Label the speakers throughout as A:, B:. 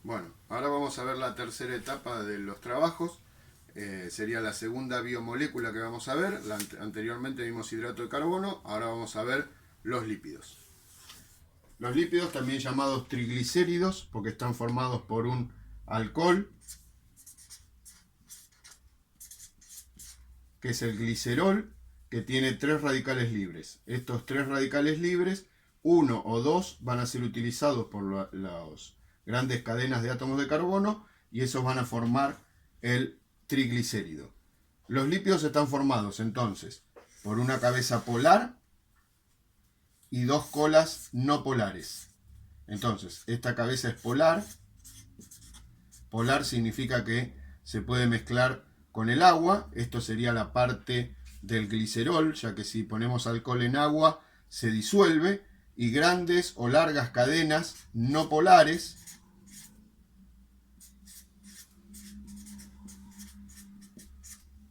A: Bueno, ahora vamos a ver la tercera etapa de los trabajos. Sería la segunda biomolécula que vamos a ver. Anteriormente vimos hidrato de carbono, ahora vamos a ver los lípidos. Los lípidos, también llamados triglicéridos, porque están formados por un alcohol, que es el glicerol, que tiene 3 radicales libres. Estos 3 radicales libres, 1 o 2 van a ser utilizados por las grandes cadenas de átomos de carbono y esos van a formar el triglicérido. Los lípidos están formados entonces por una cabeza polar y 2 colas no polares. Entonces, esta cabeza es polar. Polar significa que se puede mezclar con el agua. Esto sería la parte del glicerol, ya que si ponemos alcohol en agua se disuelve. Y grandes o largas cadenas no polares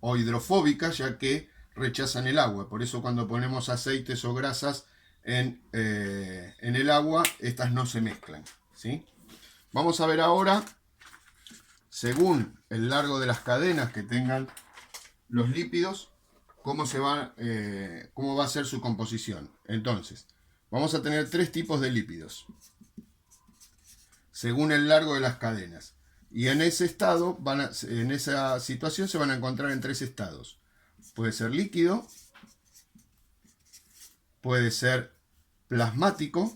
A: o hidrofóbicas, ya que rechazan el agua. Por eso cuando ponemos aceites o grasas en el agua, estas no se mezclan, ¿sí? Vamos a ver ahora, según el largo de las cadenas que tengan los lípidos, cómo va a ser su composición. Entonces, vamos a tener 3 tipos de lípidos, según el largo de las cadenas. Y en ese estado, en esa situación se van a encontrar en 3 estados. Puede ser líquido, puede ser plasmático.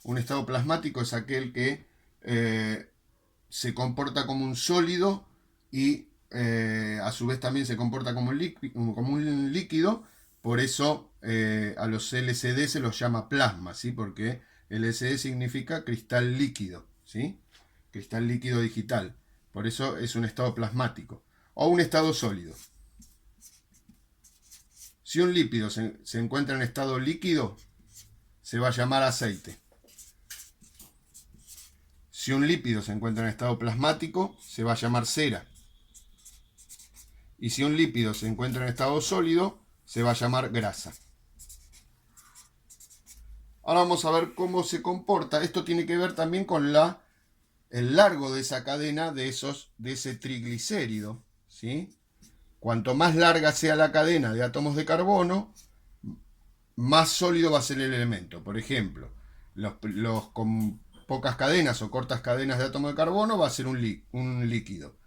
A: Un estado plasmático es aquel que se comporta como un sólido y a su vez también se comporta como un líquido. Por eso a los LCD se los llama plasma, ¿sí? Porque LCD significa cristal líquido, ¿sí? Cristal líquido digital. Por eso es un estado plasmático. O un estado sólido. Si un lípido se encuentra en estado líquido, se va a llamar aceite. Si un lípido se encuentra en estado plasmático, se va a llamar cera. Y si un lípido se encuentra en estado sólido, se va a llamar grasa. Ahora vamos a ver cómo se comporta. Esto tiene que ver también con el largo de esa cadena de ese triglicérido, ¿sí? Cuanto más larga sea la cadena de átomos de carbono, más sólido va a ser el elemento. Por ejemplo, los con pocas cadenas o cortas cadenas de átomo de carbono va a ser un líquido.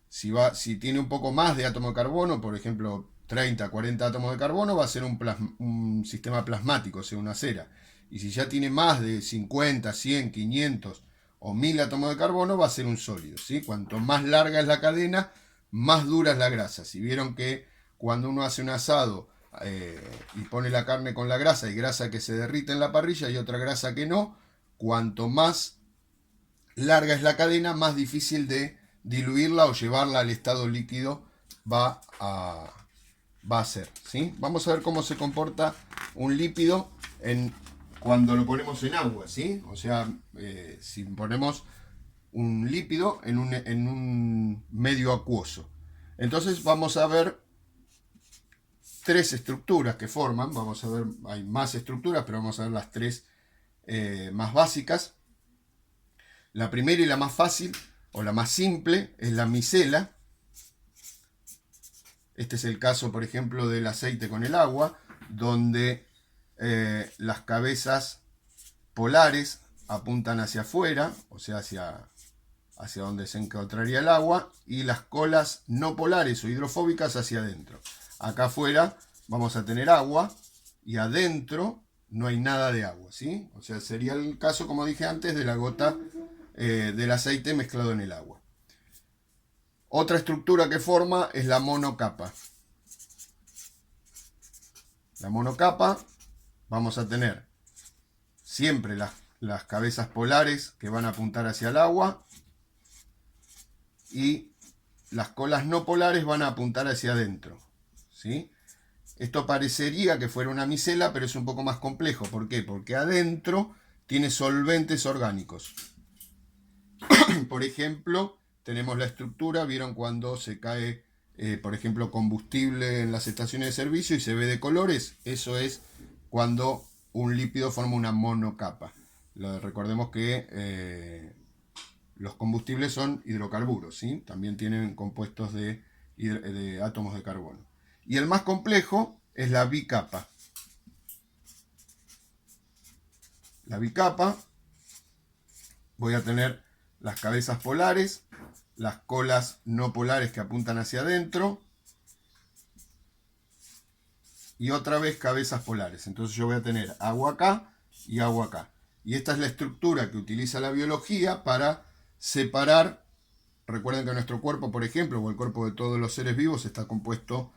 A: Si tiene un poco más de átomo de carbono, por ejemplo 30, 40 átomos de carbono, va a ser un sistema plasmático, o sea, una cera. Y si ya tiene más de 50, 100, 500 o 1000 átomos de carbono, va a ser un sólido, ¿sí? Cuanto más larga es la cadena, más dura es la grasa. Si vieron que cuando uno hace un asado y pone la carne con la grasa, hay grasa que se derrite en la parrilla y otra grasa que no, cuanto más larga es la cadena, más difícil de diluirla o llevarla al estado líquido va a ser, ¿sí? Vamos a ver cómo se comporta un lípido cuando lo ponemos en agua, ¿sí? O sea, si ponemos un lípido en un medio acuoso. Entonces vamos a ver 3 estructuras que forman. Vamos a ver, hay más estructuras, pero vamos a ver las 3 más básicas. La primera y la más fácil, o la más simple, es la micela. Este es el caso, por ejemplo, del aceite con el agua, donde las cabezas polares apuntan hacia afuera, o sea, hacia donde se encontraría el agua, y las colas no polares o hidrofóbicas hacia adentro. Acá afuera vamos a tener agua y adentro no hay nada de agua, ¿sí? O sea, sería el caso, como dije antes, de la gota del aceite mezclado en el agua. Otra estructura que forma es la monocapa. La monocapa, vamos a tener siempre las cabezas polares que van a apuntar hacia el agua y las colas no polares van a apuntar hacia adentro, ¿sí? Esto parecería que fuera una micela, pero es un poco más complejo. ¿Por qué? Porque adentro tiene solventes orgánicos. Por ejemplo, tenemos la estructura, vieron cuando se cae, por ejemplo, combustible en las estaciones de servicio y se ve de colores. Eso es cuando un lípido forma una monocapa. Recordemos que los combustibles son hidrocarburos, ¿sí? También tienen compuestos de átomos de carbono. Y el más complejo es la bicapa. La bicapa, voy a tener las cabezas polares, las colas no polares que apuntan hacia adentro, y otra vez cabezas polares. Entonces yo voy a tener agua acá y agua acá. Y esta es la estructura que utiliza la biología para separar. Recuerden que nuestro cuerpo, por ejemplo, o el cuerpo de todos los seres vivos, está compuesto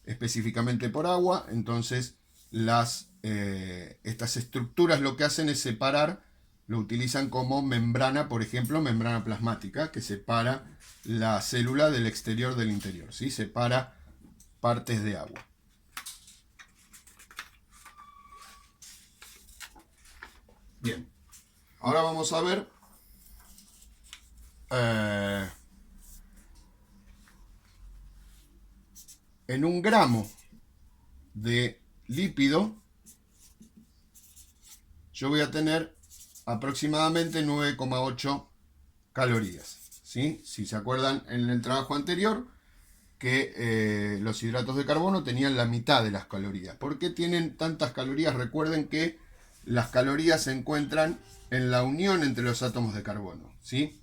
A: específicamente por agua. Entonces estas estructuras lo que hacen es separar, lo utilizan como membrana, por ejemplo, membrana plasmática, que separa la célula del exterior del interior, ¿sí? Separa partes de agua. Bien, ahora vamos a ver en un gramo de lípido yo voy a tener aproximadamente 9,8 calorías, ¿sí? Si se acuerdan en el trabajo anterior que los hidratos de carbono tenían la mitad de las calorías. ¿Por qué tienen tantas calorías? Recuerden que las calorías se encuentran en la unión entre los átomos de carbono, ¿sí?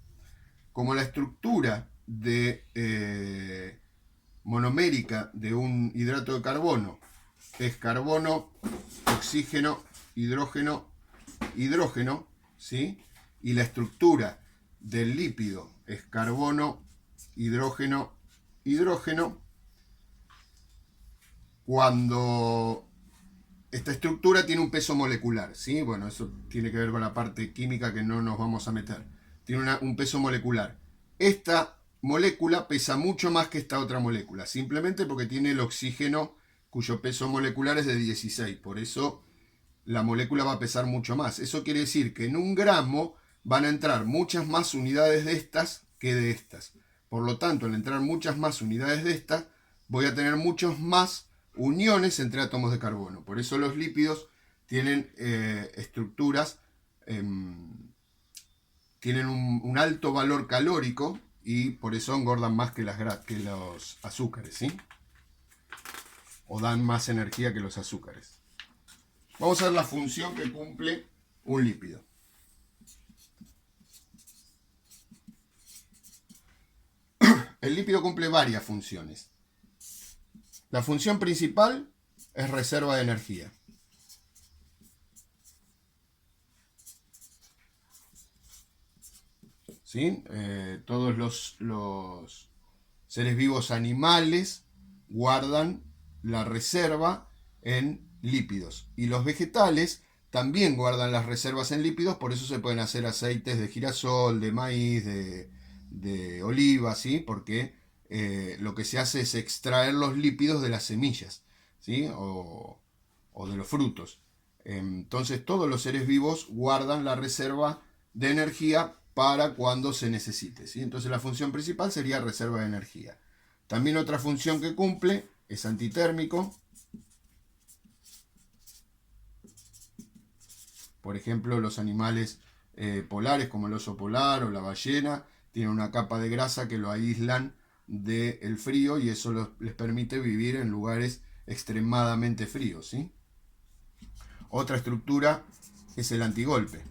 A: Como la estructura monomérica de un hidrato de carbono es carbono, oxígeno, hidrógeno, hidrógeno, ¿sí? Y la estructura del lípido es carbono, hidrógeno, hidrógeno. Cuando esta estructura tiene un peso molecular, ¿sí? Bueno, eso tiene que ver con la parte química que no nos vamos a meter. Tiene un peso molecular. Esta molécula pesa mucho más que esta otra molécula, simplemente porque tiene el oxígeno cuyo peso molecular es de 16. Por eso la molécula va a pesar mucho más. Eso quiere decir que en un gramo van a entrar muchas más unidades de estas que de estas. Por lo tanto, al entrar muchas más unidades de estas, voy a tener muchas más uniones entre átomos de carbono. Por eso los lípidos tienen estructuras, tienen un alto valor calórico y por eso engordan más que los azúcares, ¿sí? O dan más energía que los azúcares. Vamos a ver la función que cumple un lípido. El lípido cumple varias funciones. La función principal es reserva de energía. ¿Sí? Todos los seres vivos animales guardan la reserva en lípidos. Y los vegetales también guardan las reservas en lípidos, por eso se pueden hacer aceites de girasol, de maíz, de oliva, ¿sí? Porque lo que se hace es extraer los lípidos de las semillas, ¿sí? O de los frutos. Entonces todos los seres vivos guardan la reserva de energía para cuando se necesite, ¿sí? Entonces la función principal sería reserva de energía. También otra función que cumple es antitérmico. Por ejemplo, los animales polares como el oso polar o la ballena tienen una capa de grasa que lo aíslan del frío y eso les permite vivir en lugares extremadamente fríos, ¿sí? Otra estructura es el antigolpe,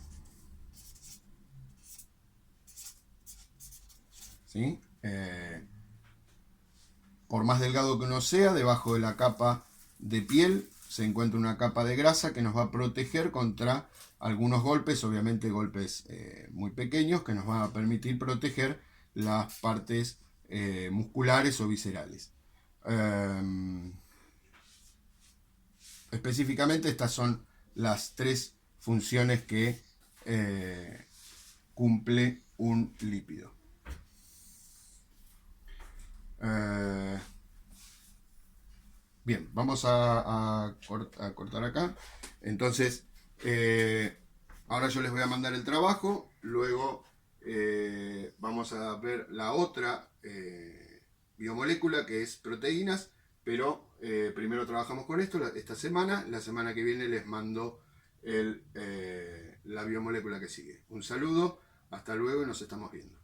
A: ¿sí? Por más delgado que uno sea, debajo de la capa de piel se encuentra una capa de grasa que nos va a proteger contra algunos golpes, obviamente golpes muy pequeños, que nos van a permitir proteger las partes musculares o viscerales. Específicamente estas son las tres funciones que cumple un lípido. Bien, vamos a cortar acá. Entonces, ahora yo les voy a mandar el trabajo, luego vamos a ver la otra biomolécula que es proteínas, pero primero trabajamos con esto esta semana. La semana que viene les mando la biomolécula que sigue. Un saludo, hasta luego y nos estamos viendo.